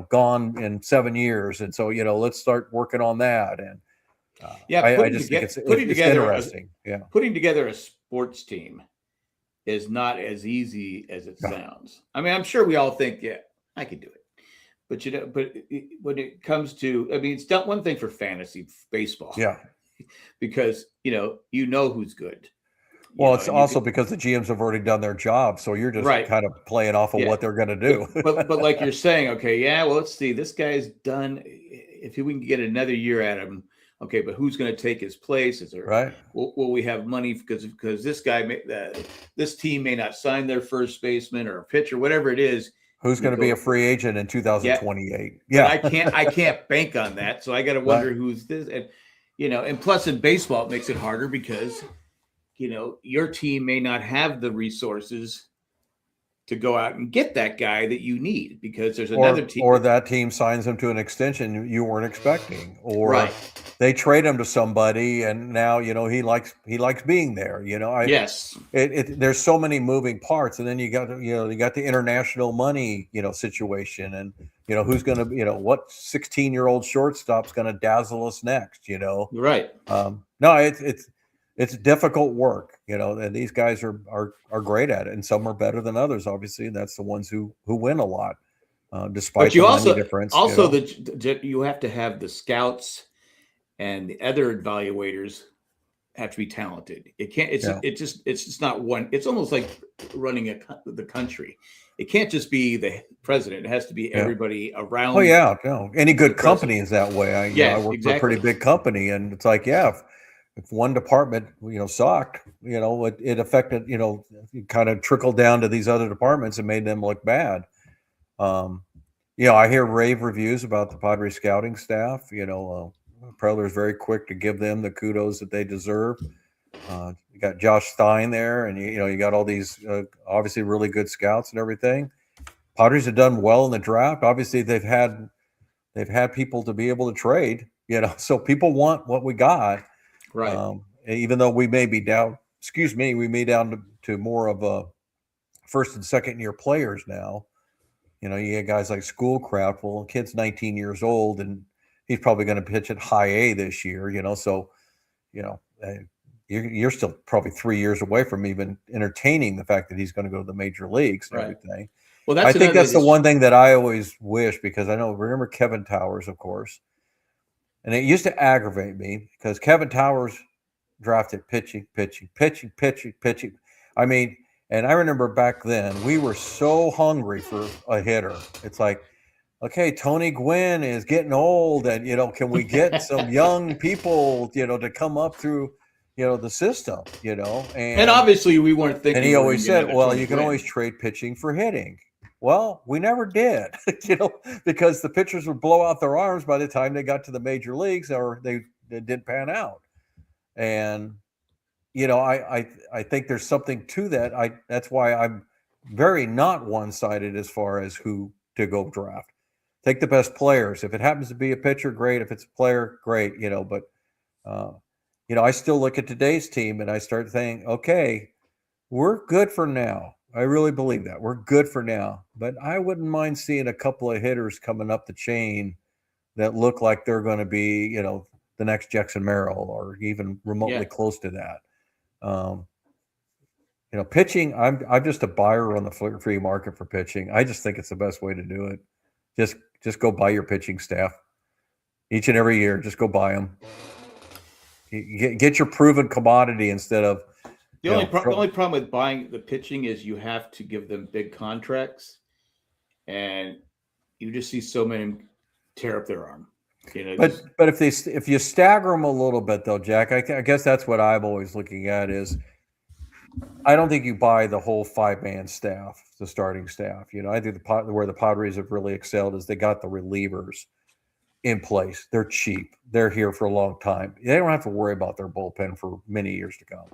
gone in 7 years. And so, let's start working on that. And Yeah, I just think it's interesting. Yeah. putting together a sports team is not as easy as it No. sounds. I mean, I'm sure we all think, yeah, I could do it. But when it comes to, I mean, it's not one thing for fantasy baseball. Yeah. Because you know who's good. Well, it's also because the GMs have already done their job, so you're just Right. kind of playing off of Yeah. what they're going to do. but like you're saying, okay, yeah, well, let's see, this guy's done. If we can get another year at him, okay, but who's going to take his place? Is there Right. Will we have money because this guy this team may not sign their first baseman or a pitcher, whatever it is. Who's going to be a free agent in 2028? Yeah, I can't bank on that, so I got to wonder Right. who's this, and plus in baseball it makes it harder because your team may not have the resources to go out and get that guy that you need because there's another team, or that team signs him to an extension you weren't expecting, or right. they trade him to somebody and now he likes being there. Yes, there's so many moving parts, and then you got the international money situation, and who's going to what 16-year-old shortstop's going to dazzle us next. right. No, it's difficult work, and these guys are great at it, and some are better than others. Obviously, and that's the ones who win a lot, despite But you the also money difference. you have to have the scouts and the other evaluators have to be talented. It can't. It's just not one. It's almost like running the country. It can't just be the president. It has to be everybody around. Oh yeah, no. Any good company is that way. I work for a pretty big company, and it's like, if one department, sucked, it affected, it kind of trickled down to these other departments and made them look bad. I hear rave reviews about the Padres scouting staff. Preller is very quick to give them the kudos that they deserve. You got Josh Stein there, and you got all these obviously really good scouts and everything. Padres have done well in the draft. Obviously, they've had people to be able to trade. So people want what we got. Right. Even though we may be down, we may down to more of a first and second year players now. You get guys like Schoolcraft. Well, kid's 19 years old, and he's probably going to pitch at high A this year. So you know, uh, you're still probably 3 years away from even entertaining the fact that he's going to go to the major leagues and Right. everything. Well, I that's think another that's the one thing that I always wish, because remember Kevin Towers, of course, and it used to aggravate me because Kevin Towers drafted pitching, pitching, pitching, pitching, pitching. I mean, and I remember back then we were so hungry for a hitter. It's like, okay, Tony Gwynn is getting old, and can we get some young people, to come up through, the system, and obviously we weren't thinking. and he we were always gonna said, have a well, Tony you can Gwynn. always trade pitching for hitting. Well, we never did, because the pitchers would blow out their arms by the time they got to the major leagues, or they didn't pan out. And I think there's something to that. That's why I'm very not one-sided as far as who to go draft. Take the best players. If it happens to be a pitcher, great. If it's a player, great. But I still look at today's team and I start saying, okay, we're good for now. I really believe that we're good for now. But I wouldn't mind seeing a couple of hitters coming up the chain that look like they're going to be, the next Jackson Merrill, or even remotely close to that. Pitching, I'm just a buyer on the free market for pitching. I just think it's the best way to do it. Just go buy your pitching staff each and every year. Just go buy them. Get your proven commodity instead of the only problem with buying the pitching is you have to give them big contracts, and you just see so many tear up their arm. But if you stagger them a little bit, though, Jack, I guess that's what I'm always looking at is, I don't think you buy the whole 5-man staff, the starting staff. I think where the Padres have really excelled is they got the relievers in place. They're cheap. They're here for a long time. They don't have to worry about their bullpen for many years to come.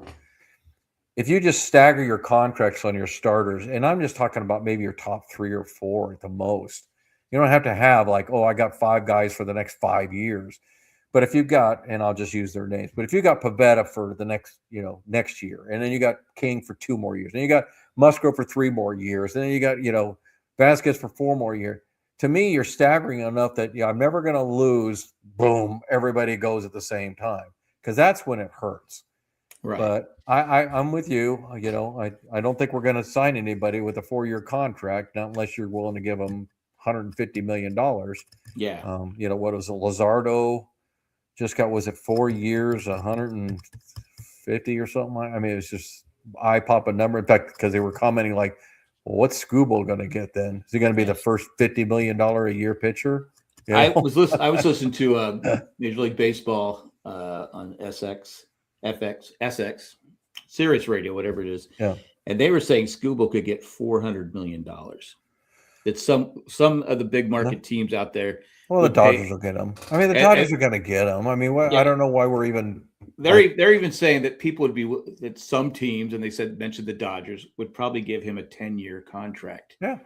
If you just stagger your contracts on your starters, and I'm just talking about maybe your top 3 or 4 at the most, you don't have to have like, I got 5 guys for the next 5 years. But if you've got, and I'll just use their names, but if you got Pavetta for the next year, and then you got King for 2 more years, and you got Musgrove for 3 more years, and then you got, Vasquez for 4 more years. To me, you're staggering enough that I'm never going to lose. Boom, everybody goes at the same time, because that's when it hurts. Right. But I'm with you. I don't think we're going to sign anybody with a 4-year contract, not unless you're willing to give them $150 million. Yeah. What was it? Luzardo just got, was it 4 years, 150 or something? I mean, it's just eye-popping number. In fact, because they were commenting like, well, what's Scooble going to get then? Is he going to be the first $50 million a year pitcher? I was listening to Major League Baseball on SX, Sirius Radio, whatever it is. Yeah. And they were saying Scooble could get $400 million. That some of the big market teams out there. Well, the Dodgers will get them. I mean, the Dodgers are going to get them. I mean, I don't know why we're even. They're even saying that people would be, that some teams, and they mentioned the Dodgers would probably give him a 10-year contract. Yeah.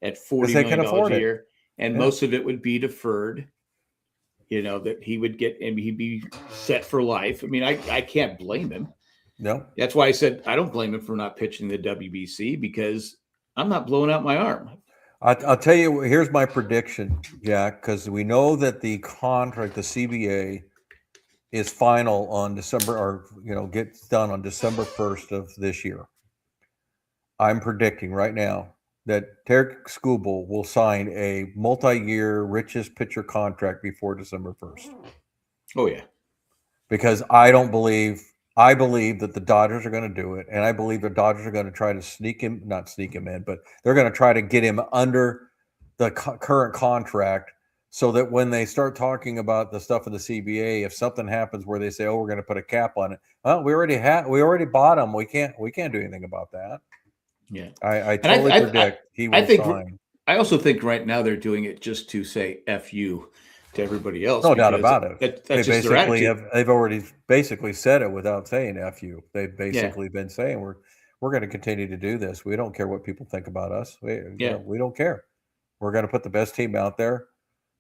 At $40 million a year, and most of it would be deferred. That he would get, and he'd be set for life. I mean, I can't blame him. No. That's why I said I don't blame him for not pitching the WBC, because I'm not blowing out my arm. I'll tell you, here's my prediction, Jack, because we know that the contract, the CBA, is final on December, or gets done on December 1st of this year. I'm predicting right now that Tarek Skubal will sign a multi-year richest pitcher contract before December 1st. Oh yeah, because I believe that the Dodgers are going to do it, and I believe the Dodgers are going to try to not sneak him in, but they're going to try to get him under the current contract, so that when they start talking about the stuff in the CBA, if something happens where they say, "Oh, we're going to put a cap on it," well, we already bought him. We can't do anything about that. Yeah, I totally predict he will sign. I also think right now they're doing it just to say "F you" to everybody else. No doubt because about it. That's They just their basically attitude. they've already basically said it without saying F you. They've basically been saying we're going to continue to do this. We don't care what people think about us. Yeah. We don't care. We're going to put the best team out there.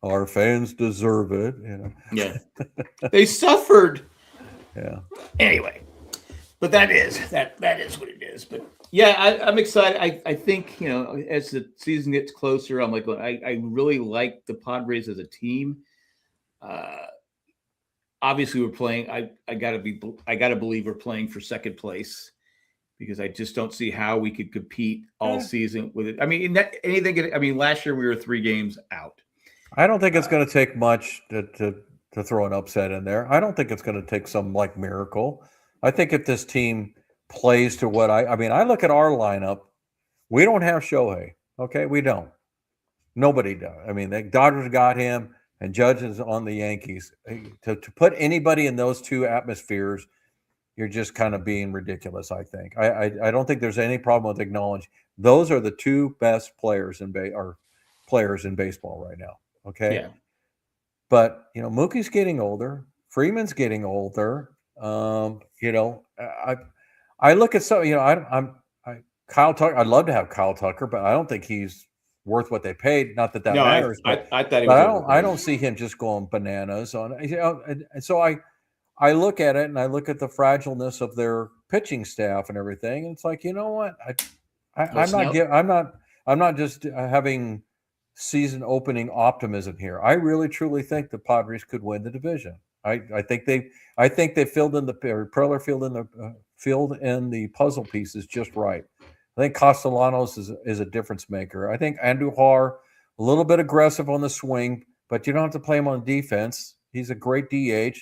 Our fans deserve it. Yeah. They suffered. Yeah. Anyway, but that is what it is. But yeah, I'm excited. I think, as the season gets closer, I'm like, I really like the Padres as a team. Obviously we're playing. I gotta believe we're playing for second place, because I just don't see how we could compete all season with it. I mean, last year we were 3 games out. I don't think it's going to take much to throw an upset in there. I don't think it's going to take some like miracle. I think if this team plays to what I look at our lineup, we don't have Shohei. Okay, we don't. Nobody does. I mean, the Dodgers got him, and Judge is on the Yankees. To put anybody in those two atmospheres, you're just kind of being ridiculous. I think. I don't think there's any problem with acknowledging those are the 2 best players in baseball right now. Okay. Yeah. But Mookie's getting older. Freeman's getting older. I look at Kyle Tucker. I'd love to have Kyle Tucker, but I don't think he's worth what they paid. Not that No, matters. I thought he was. I don't see him just going bananas on it. And so I look at it and I look at the fragileness of their pitching staff and everything. And it's like, you know what? I'm not just having season opening optimism here. I really truly think the Padres could win the division. I think they filled in Preller filled in the puzzle pieces just right. I think Castellanos is a difference maker. I think Andujar a little bit aggressive on the swing, but you don't have to play him on defense. He's a great DH.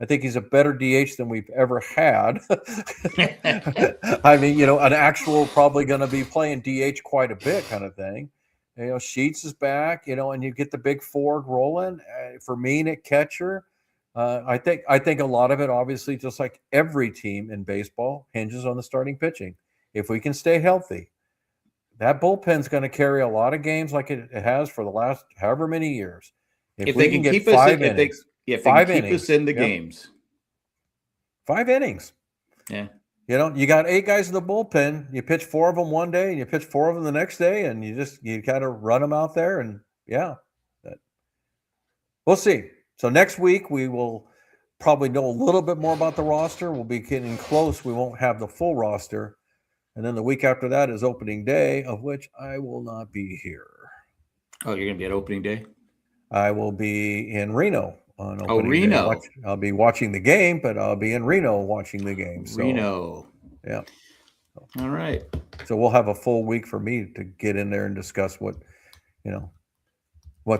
I think he's a better DH than we've ever had. I mean, an actual probably going to be playing DH quite a bit kind of thing. Sheets is back, and you get the big Ford rolling. For me, at catcher, I think a lot of it, obviously, just like every team in baseball, hinges on the starting pitching. If we can stay healthy, that bullpen's going to carry a lot of games like it has for the last however many years. If we can keep us in, if they can keep us in the games, 5 innings. Yeah. You got 8 guys in the bullpen. You pitch 4 of them one day, and you pitch 4 of them the next day, and you kind of run them out there, and we'll see. So next week we will probably know a little bit more about the roster. We'll be getting close. We won't have the full roster, and then the week after that is opening day, of which I will not be here. Oh, you're going to be at opening day? I will be in Reno. Reno. I'll be watching the game, but I'll be in Reno watching the game. So, Reno. Yeah. All right. So we'll have a full week for me to get in there and discuss what's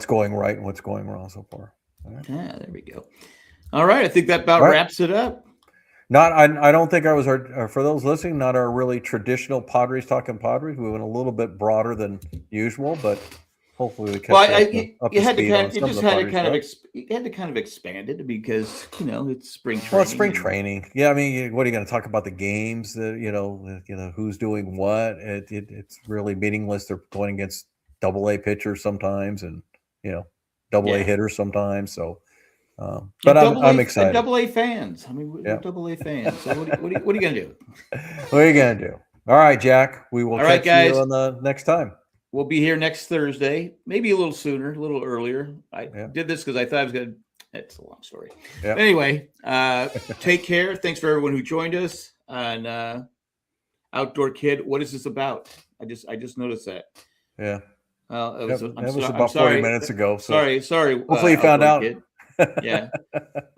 going right and what's going wrong so far. All right. Yeah, there we go. All right. I think that about wraps it up. I don't think I was for those listening, not our really traditional Padres talking Padres. We went a little bit broader than usual, but hopefully we kept you had to kind of expand it because it's spring training. Well, it's spring training. Yeah, I mean, what are you going to talk about the games? Who's doing what? It's really meaningless. They're going against AA pitchers sometimes, and AA hitters sometimes. So, but I'm excited. AA fans. I mean, we're AA fans. So what are you going to do? What are you going to do? All right, Jack. We will catch you on the next time. We'll be here next Thursday, maybe a little sooner, a little earlier. I did this because I thought I was going to. It's a long story. Yeah. Anyway, take care. Thanks for everyone who joined us on Outdoor Kid. What is this about? I just noticed that. Yeah. Well, it was about 40 minutes ago. So sorry. Hopefully you found out. Yeah.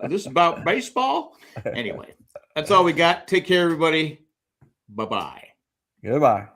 This is about baseball. Anyway, that's all we got. Take care, everybody. Bye-bye. Goodbye.